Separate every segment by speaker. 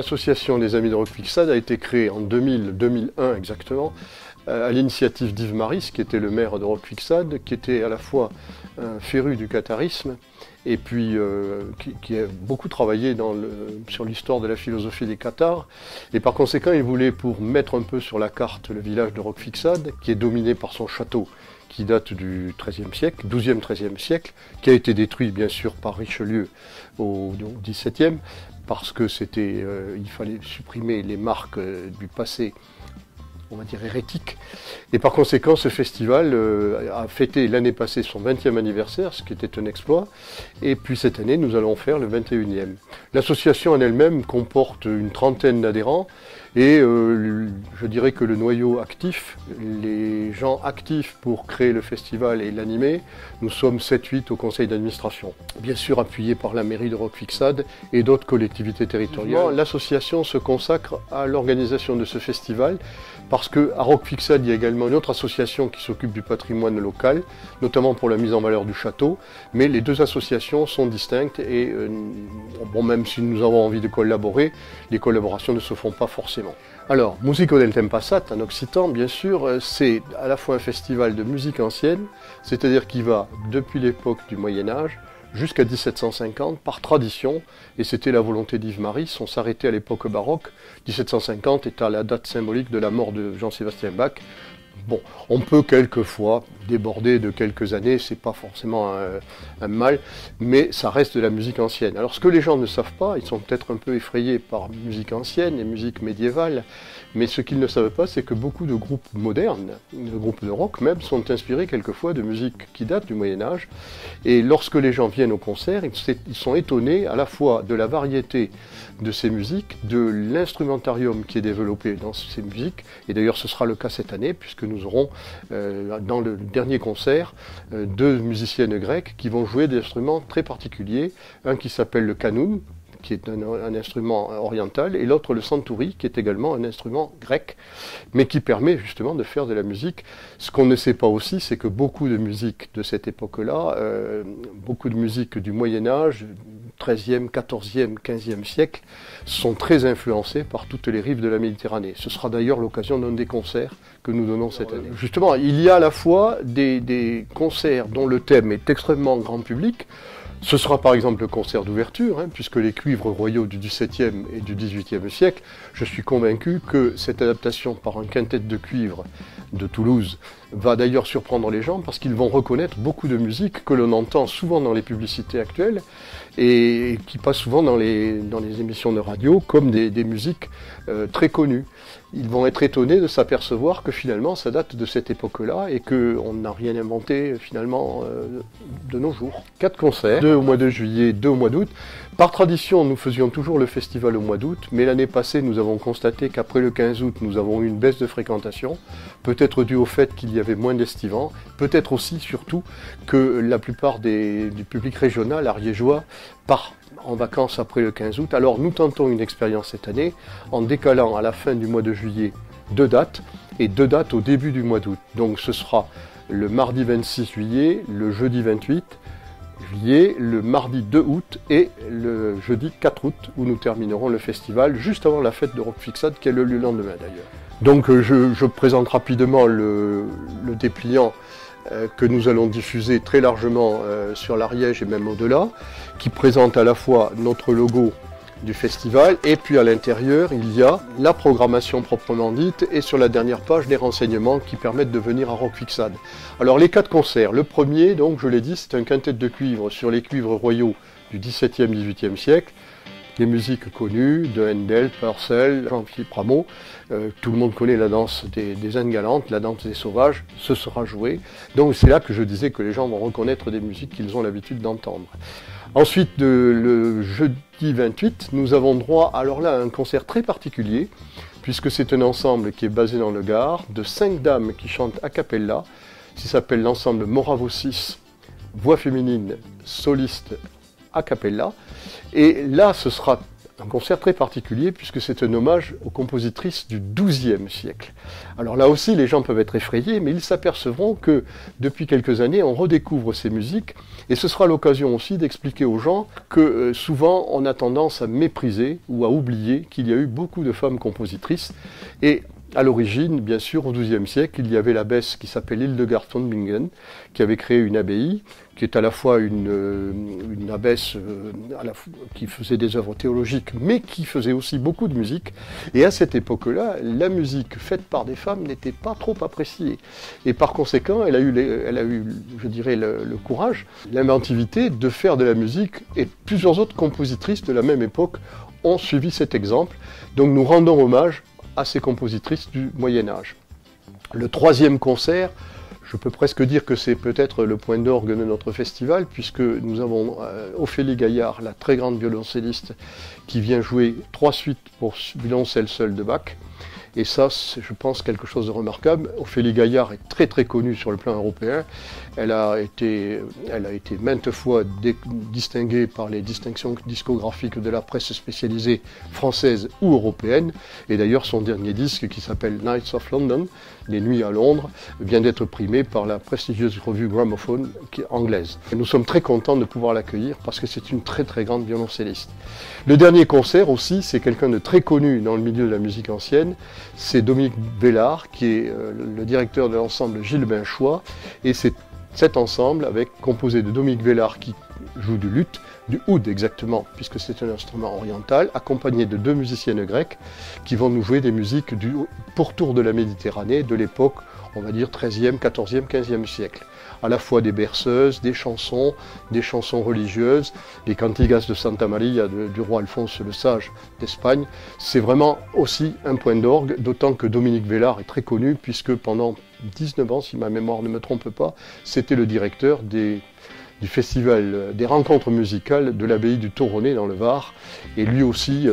Speaker 1: L'association des Amis de Rock Fixade a été créée en 2000-2001 exactement, à l'initiative d'Yves Maris, qui était le maire de Rock Fixade, qui était à la fois un féru du qatarisme et puis qui a beaucoup travaillé sur l'histoire de la philosophie des Cathares. Et par conséquent, il voulait, pour mettre un peu sur la carte le village de Rock Fixade, qui est dominé par son château, qui date du XIIIe siècle, XIIe-XIIIe siècle, qui a été détruit bien sûr par Richelieu au XVIIe, parce que il fallait supprimer les marques du passé, on va dire hérétique. Et par conséquent, ce festival a fêté l'année passée son 20e anniversaire, ce qui était un exploit. Et puis cette année, nous allons faire le 21e. L'association en elle-même comporte une trentaine d'adhérents. Et je dirais que le noyau actif, les gens actifs pour créer le festival et l'animer, nous sommes 7-8 au conseil d'administration. Bien sûr appuyés par la mairie de Rock Fixade et d'autres collectivités territoriales. L'association se consacre à l'organisation de ce festival parce qu'à Rock Fixade, il y a également une autre association qui s'occupe du patrimoine local, notamment pour la mise en valeur du château. Mais les deux associations sont distinctes et bon, même si nous avons envie de collaborer, les collaborations ne se font pas forcément. Alors, Musico del Tempassat, en occitan, bien sûr, c'est à la fois un festival de musique ancienne, c'est-à-dire qui va depuis l'époque du Moyen-Âge jusqu'à 1750 par tradition, et c'était la volonté d'Yves Maris. On s'arrêtait à l'époque baroque, 1750 étant la date symbolique de la mort de Jean-Sébastien Bach. Bon, on peut quelquefois déborder de quelques années, c'est pas forcément un mal, mais ça reste de la musique ancienne. Alors ce que les gens ne savent pas, ils sont peut-être un peu effrayés par musique ancienne et musique médiévale, mais ce qu'ils ne savent pas, c'est que beaucoup de groupes modernes, de groupes de rock même, sont inspirés quelquefois de musique qui date du Moyen-Âge. Et lorsque les gens viennent au concert, ils sont étonnés à la fois de la variété de ces musiques, de l'instrumentarium qui est développé dans ces musiques, et d'ailleurs ce sera le cas cette année, puisque nous aurons dans le dernier concert deux musiciennes grecques qui vont jouer des instruments très particuliers, un qui s'appelle le kanoun, qui est un instrument oriental, et l'autre le santouri, qui est également un instrument grec, mais qui permet justement de faire de la musique. Ce qu'on ne sait pas aussi, c'est que beaucoup de musique de cette époque-là, beaucoup de musique du Moyen-Âge, 13e, 14e, 15e siècle, sont très influencées par toutes les rives de la Méditerranée. Ce sera d'ailleurs l'occasion d'un des concerts que nous donnons cette année. Justement, il y a à la fois des concerts dont le thème est extrêmement grand public. Ce sera par exemple le concert d'ouverture, puisque les cuivres royaux du XVIIe et du XVIIIe siècle, je suis convaincu que cette adaptation par un quintet de cuivre de Toulouse va d'ailleurs surprendre les gens, parce qu'ils vont reconnaître beaucoup de musique que l'on entend souvent dans les publicités actuelles et qui passent souvent dans les émissions de radio comme des musiques très connues. Ils vont être étonnés de s'apercevoir que finalement ça date de cette époque-là et qu'on n'a rien inventé finalement de nos jours. 4 concerts, 2 au mois de juillet, 2 au mois d'août. Par tradition, nous faisions toujours le festival au mois d'août, mais l'année passée, nous avons constaté qu'après le 15 août, nous avons eu une baisse de fréquentation, peut-être due au fait qu'il y avait moins d'estivants, peut-être aussi, surtout, que la plupart du public régional ariégeois part en vacances après le 15 août. Alors nous tentons une expérience cette année en décalant à la fin du mois de juillet 2 dates et 2 dates au début du mois d'août. Donc ce sera le mardi 26 juillet, le jeudi 28 juillet, le mardi 2 août et le jeudi 4 août où nous terminerons le festival juste avant la fête de Rock Fixade qui est le lendemain d'ailleurs. Donc je présente rapidement le dépliant que nous allons diffuser très largement sur l'Ariège et même au-delà, qui présente à la fois notre logo du festival et puis à l'intérieur il y a la programmation proprement dite et sur la dernière page les renseignements qui permettent de venir à Rock Fixade. Alors les 4 concerts, le premier donc je l'ai dit c'est un quintet de cuivre sur les cuivres royaux du XVIIe, XVIIIe siècle. Des musiques connues de Handel, Purcell, Jean-Philippe Rameau. Tout le monde connaît la danse des Indes galantes, la danse des sauvages, ce sera joué. Donc c'est là que je disais que les gens vont reconnaître des musiques qu'ils ont l'habitude d'entendre. Ensuite, le jeudi 28, nous avons droit alors là à un concert très particulier, puisque c'est un ensemble qui est basé dans le Gard, de 5 dames qui chantent a cappella, qui s'appelle l'ensemble Moravosis, voix féminine, soliste a cappella. Et là, ce sera Un concert très particulier puisque c'est un hommage aux compositrices du XIIe siècle. Alors là aussi, les gens peuvent être effrayés, mais ils s'apercevront que depuis quelques années, on redécouvre ces musiques et ce sera l'occasion aussi d'expliquer aux gens que souvent on a tendance à mépriser ou à oublier qu'il y a eu beaucoup de femmes compositrices. Et à l'origine, bien sûr, au XIIe siècle, il y avait l'abbesse qui s'appelle Hildegard von Bingen, qui avait créé une abbaye, qui est à la fois une abbesse qui faisait des œuvres théologiques, mais qui faisait aussi beaucoup de musique. Et à cette époque-là, la musique faite par des femmes n'était pas trop appréciée. Et par conséquent, elle a eu, je dirais, le courage, l'inventivité de faire de la musique, et plusieurs autres compositrices de la même époque ont suivi cet exemple. Donc nous rendons hommage à ces compositrices du Moyen-Âge. Le troisième concert, je peux presque dire que c'est peut-être le point d'orgue de notre festival, puisque nous avons Ophélie Gaillard, la très grande violoncelliste, qui vient jouer 3 suites pour violoncelle seul de Bach. Et ça, c'est, je pense, quelque chose de remarquable. Ophélie Gaillard est très très connue sur le plan européen. Elle a été maintes fois distinguée par les distinctions discographiques de la presse spécialisée française ou européenne. Et d'ailleurs, son dernier disque, qui s'appelle Nights of London, Les Nuits à Londres, vient d'être primé par la prestigieuse revue Gramophone, qui est anglaise. Et nous sommes très contents de pouvoir l'accueillir parce que c'est une très très grande violoncelliste. Le dernier concert aussi, c'est quelqu'un de très connu dans le milieu de la musique ancienne. C'est Dominique Vellard, qui est le directeur de l'ensemble Gilles Binchois, et c'est cet ensemble, composé de Dominique Vellard qui joue du luth, du oud exactement, puisque c'est un instrument oriental, accompagné de 2 musiciennes grecques qui vont nous jouer des musiques du pourtour de la Méditerranée, de l'époque, on va dire 13e, 14e, 15e siècle. À la fois des berceuses, des chansons religieuses, les cantigas de Santa Maria du roi Alphonse le Sage d'Espagne. C'est vraiment aussi un point d'orgue, d'autant que Dominique Vellard est très connu, puisque pendant 19 ans, si ma mémoire ne me trompe pas, c'était le directeur du festival des rencontres musicales de l'abbaye du Toronnet dans le Var. Et lui aussi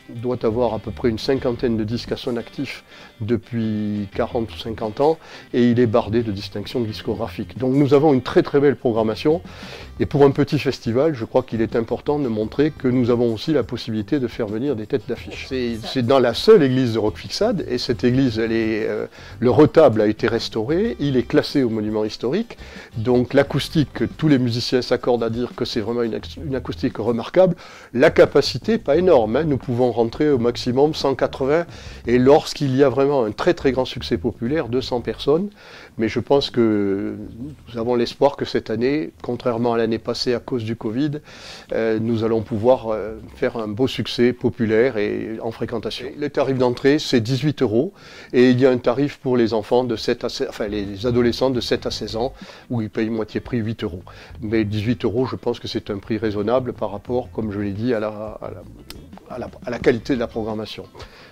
Speaker 1: doit avoir à peu près une 50aine de disques à son actif depuis 40 ou 50 ans, et il est bardé de distinctions discographiques. Donc nous avons une très très belle programmation, et pour un petit festival, je crois qu'il est important de montrer que nous avons aussi la possibilité de faire venir des têtes d'affiche. C'est dans la seule église de Roquefixade, et cette église, le retable a été restauré, il est classé au monument historique, donc l'acoustique, tous les musiciens s'accordent à dire que c'est vraiment une acoustique remarquable. La capacité, pas énorme, hein, nous pouvons rentrer au maximum 180, et lorsqu'il y a vraiment un très très grand succès populaire, 200 personnes, mais je pense que nous avons l'espoir que cette année, contrairement à l'année passée à cause du Covid, nous allons pouvoir faire un beau succès populaire et en fréquentation. Le tarif d'entrée, c'est 18 €, et il y a un tarif pour les enfants de 7 à 16, enfin les adolescents de 7 à 16 ans, où ils payent moitié prix, 8 €. Mais 18 €, je pense que c'est un prix raisonnable par rapport, comme je l'ai dit, à la qualité de la programmation.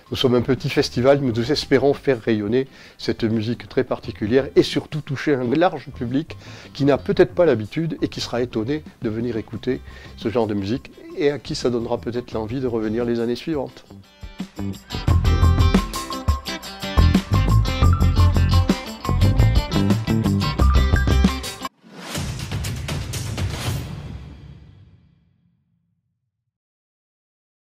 Speaker 1: Nous sommes un petit festival, mais nous espérons faire rayonner cette musique très particulière et surtout toucher un large public qui n'a peut-être pas l'habitude et qui sera étonné de venir écouter ce genre de musique et à qui ça donnera peut-être l'envie de revenir les années suivantes.